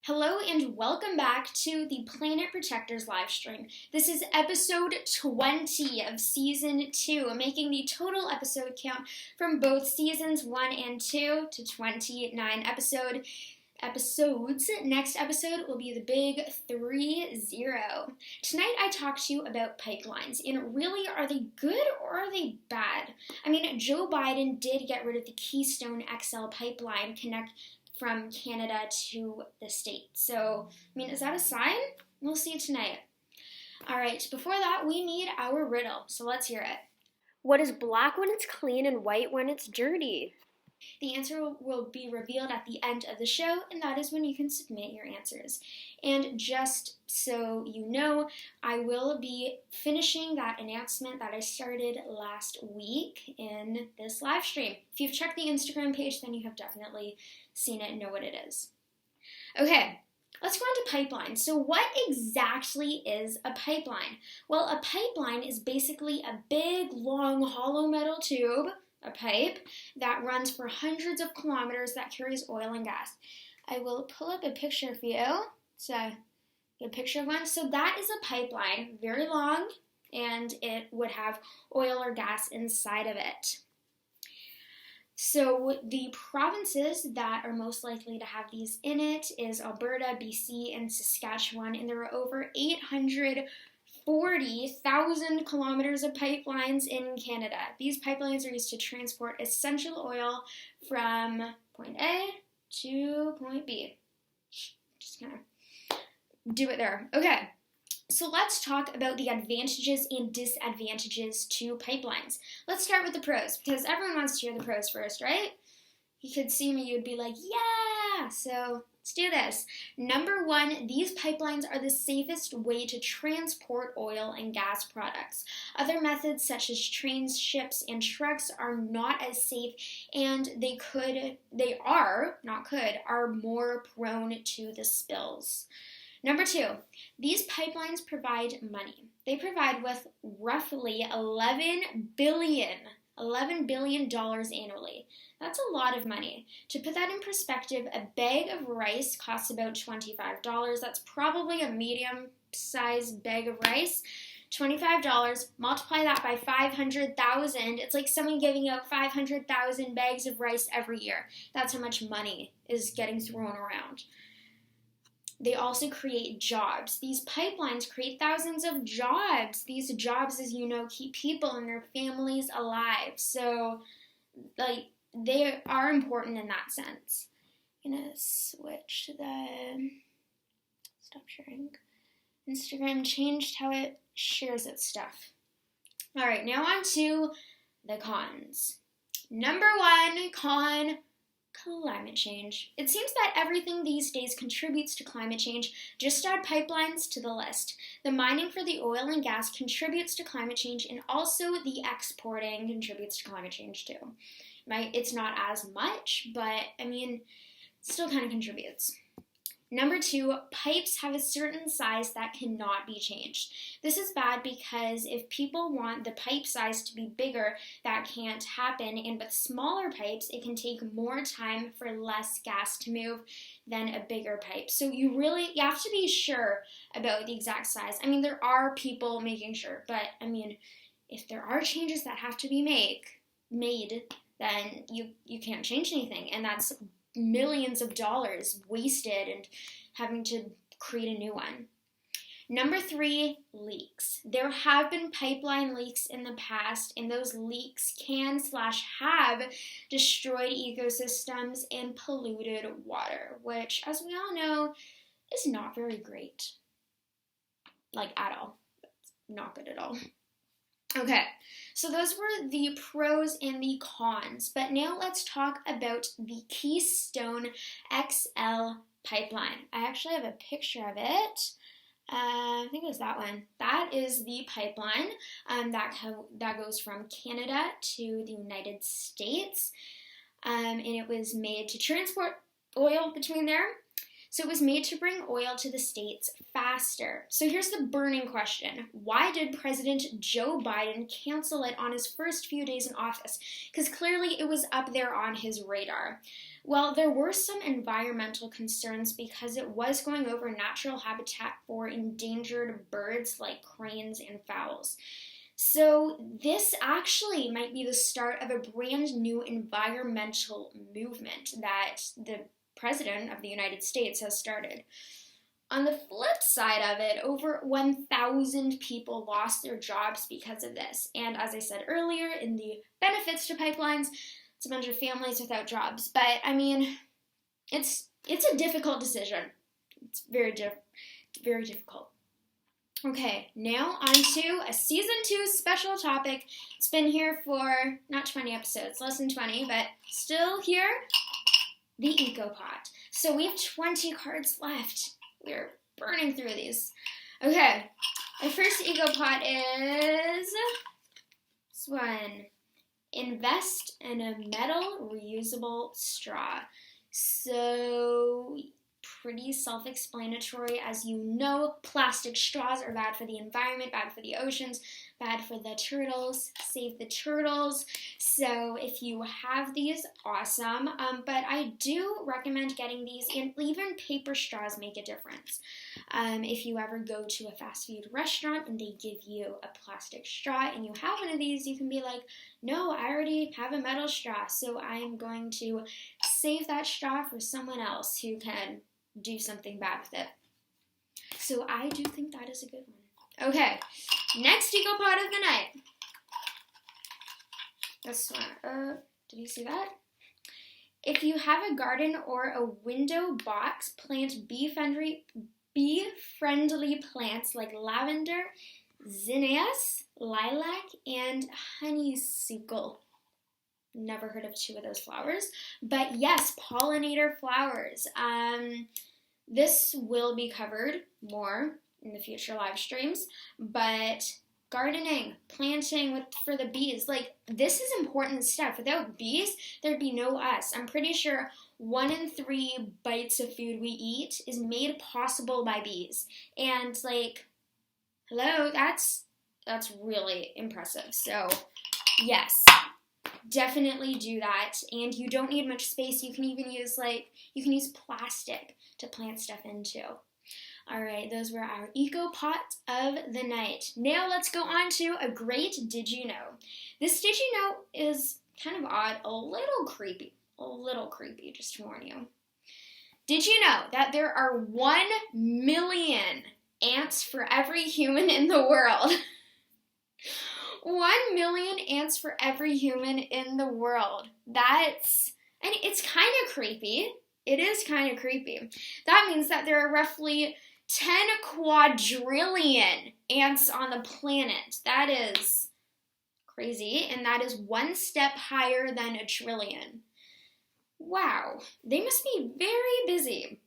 Hello and welcome back to the Planet Protectors live stream. This is episode 20 of season 2, making the total episode count from both seasons 1 and 2 to 29 episodes. Next episode will be the big 30. Tonight I talked to you about pipelines, and really, are they good or are they bad? I mean, Joe Biden did get rid of the Keystone XL pipeline from Canada to the States. So, I mean, is that a sign? We'll see tonight. All right, before that, we need our riddle, so let's hear it. What is black when it's clean and white when it's dirty? The answer will be revealed at the end of the show, and that is when you can submit your answers. And just so you know, I will be finishing that announcement that I started last week in this live stream. If you've checked the Instagram page, then you have definitely seen it and know what it is. Okay, let's go on to pipelines. So what exactly is a pipeline? Well, a pipeline is basically a big, long, hollow metal tube, a pipe, that runs for hundreds of kilometers that carries oil and gas. I will pull up a picture for you. So, a picture of one. So that is a pipeline, very long, and it would have oil or gas inside of it. So the provinces that are most likely to have these in it is Alberta, BC, and Saskatchewan, and there are over 840,000 kilometers of pipelines in Canada. These pipelines are used to transport essential oil from point A to point B. Just gonna do it there. Okay. So let's talk about the advantages and disadvantages to pipelines. Let's start with the pros, because everyone wants to hear the pros first, right? You could see me, you'd be like, yeah! So let's do this. Number 1, these pipelines are the safest way to transport oil and gas products. Other methods such as trains, ships, and trucks are not as safe, and are more prone to the spills. Number 2, these pipelines provide money. They provide with roughly $11 billion annually. That's a lot of money. To put that in perspective, a bag of rice costs about $25. That's probably a medium-sized bag of rice. $25, multiply that by 500,000. It's like someone giving out 500,000 bags of rice every year. That's how much money is getting thrown around. They also create jobs. These pipelines create thousands of jobs. These jobs, as you know, keep people and their families alive. So, they are important in that sense. I'm gonna switch stop sharing. Instagram changed how it shares its stuff. All right, now on to the cons. Number 1 con, climate change. It seems that everything these days contributes to climate change. Just add pipelines to the list. The mining for the oil and gas contributes to climate change, and also the exporting contributes to climate change too. It's not as much, but I mean, it still kind of contributes. Number 2, pipes have a certain size that cannot be changed. This is bad because if people want the pipe size to be bigger, that can't happen. And with smaller pipes, it can take more time for less gas to move than a bigger pipe. So you have to be sure about the exact size. I mean, there are people making sure, but I mean, if there are changes that have to be made, then you can't change anything. And that's millions of dollars wasted and having to create a new one. Number 3, leaks. There have been pipeline leaks in the past, and those leaks have destroyed ecosystems and polluted water, which, as we all know, is not very great. At all. It's not good at all. Okay, so those were the pros and the cons, but now let's talk about the Keystone XL pipeline. I actually have a picture of it. I think it was that one. That is the pipeline that goes from Canada to the United States, and it was made to transport oil between there. So it was made to bring oil to the states faster. So here's the burning question. Why did President Joe Biden cancel it on his first few days in office? Because clearly it was up there on his radar. Well, there were some environmental concerns because it was going over natural habitat for endangered birds like cranes and fowls. So this actually might be the start of a brand new environmental movement that the President of the United States has started. On the flip side of it, over 1,000 people lost their jobs because of this. And as I said earlier, in the benefits to pipelines, it's a bunch of families without jobs. But, I mean, it's a difficult decision. It's very difficult. Okay, now on to a Season 2 special topic. It's been here for not 20 episodes, less than 20, but still here, the EcoPot. So we have 20 cards left. We're burning through these. Okay, the first EcoPot is this one. Invest in a metal reusable straw. So pretty self-explanatory. As you know, plastic straws are bad for the environment, bad for the oceans, bad for the turtles. Save the turtles. So if you have these, awesome. But I do recommend getting these, and even paper straws make a difference. If you ever go to a fast food restaurant and they give you a plastic straw and you have one of these, you can be like, no, I already have a metal straw, so I'm going to save that straw for someone else who can do something bad with it. So I do think that is a good one. Okay, next EcoPot of the night. This one. Did you see that? If you have a garden or a window box, plant bee-friendly plants like lavender, zinnias, lilac, and honeysuckle. Never heard of two of those flowers. But yes, pollinator flowers. This will be covered more in the future live streams. But gardening, planting for the bees, like this is important stuff. Without bees, there'd be no us. I'm pretty sure 1 in 3 bites of food we eat is made possible by bees. And like, hello, that's really impressive. So yes, definitely do that. And you don't need much space. You can even use plastic to plant stuff into. All right, those were our EcoPot of the night. Now let's go on to a great Did You Know. This Did You Know is kind of odd, a little creepy, just to warn you. Did you know that there are 1 million ants for every human in the world? 1 million ants for every human in the world. And it's kind of creepy. It is kind of creepy. That means that there are roughly 10 quadrillion ants on the planet. That is crazy, and that is 1 step higher than a trillion. Wow, they must be very busy.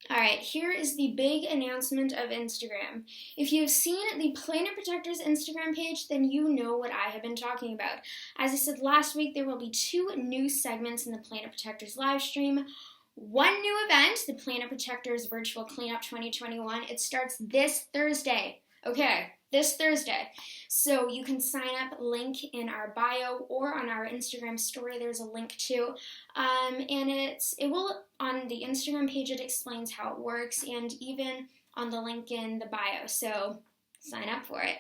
All right, here is the big announcement of Instagram. If you've seen the Planet Protectors Instagram page, then you know what I have been talking about. As I said last week, there will be 2 new segments in the Planet Protectors live stream. 1 new event, the Planet Protectors Virtual Cleanup 2021. It starts this Thursday. Okay, this Thursday. So you can sign up, link in our bio or on our Instagram story. There's a link too. And it will, on the Instagram page, it explains how it works, and even on the link in the bio. So sign up for it.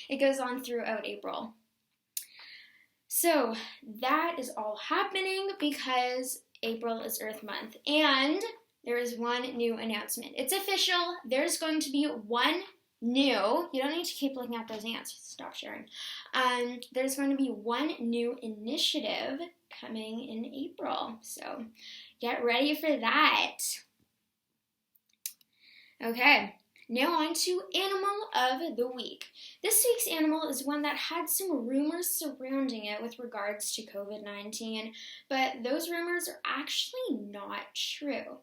It goes on throughout April. So that is all happening because April is Earth Month. And there is 1 new announcement. It's official. There's going to be 1 new, you don't need to keep looking at those ants, stop sharing. There's going to be 1 new initiative coming in April, so get ready for that. Okay, now on to Animal of the Week. This week's animal is one that had some rumors surrounding it with regards to COVID-19, but those rumors are actually not true.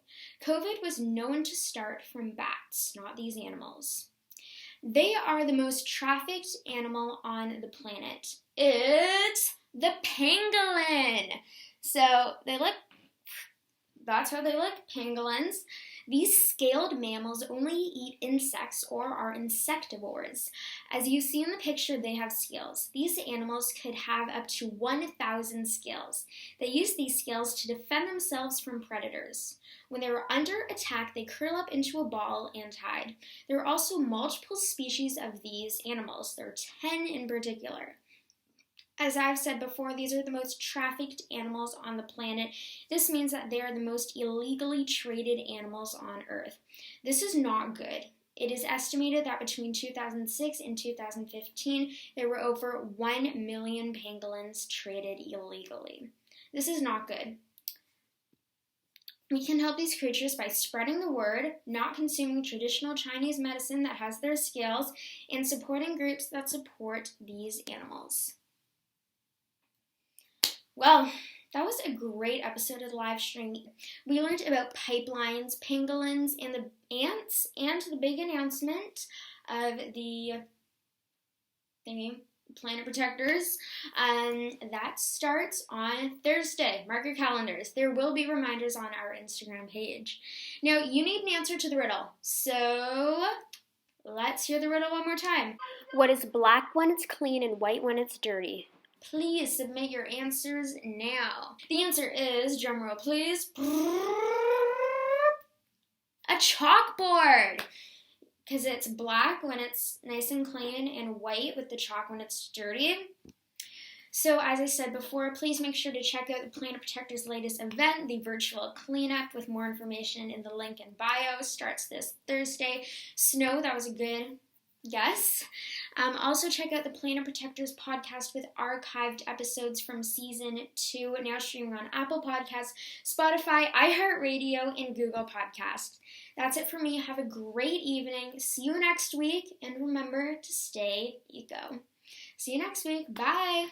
COVID was known to start from bats, not these animals. They are the most trafficked animal on the planet. It's the pangolin. So they look That's how they look, pangolins. These scaled mammals only eat insects or are insectivores. As you see in the picture, they have scales. These animals could have up to 1,000 scales. They use these scales to defend themselves from predators. When they were under attack, they curl up into a ball and hide. There are also multiple species of these animals. There are 10 in particular. As I've said before, these are the most trafficked animals on the planet. This means that they are the most illegally traded animals on Earth. This is not good. It is estimated that between 2006 and 2015, there were over 1 million pangolins traded illegally. This is not good. We can help these creatures by spreading the word, not consuming traditional Chinese medicine that has their scales, and supporting groups that support these animals. Well, that was a great episode of the live stream. We learned about pipelines, pangolins, and the ants, and the big announcement of the planet protectors. That starts on Thursday. Mark your calendars. There will be reminders on our Instagram page. Now, you need an answer to the riddle, so let's hear the riddle one more time. What is black when it's clean and white when it's dirty? Please submit your answers now. The answer is, drumroll please, a chalkboard. Because it's black when it's nice and clean and white with the chalk when it's dirty. So as I said before, please make sure to check out the Planet Protectors' latest event, the virtual cleanup, with more information in the link in bio. Starts this Thursday. Snow, that was a good guess. Also check out the Planet Protectors podcast with archived episodes from season 2, now streaming on Apple Podcasts, Spotify, iHeartRadio, and Google Podcasts. That's it for me. Have a great evening. See you next week, and remember to stay eco. See you next week. Bye.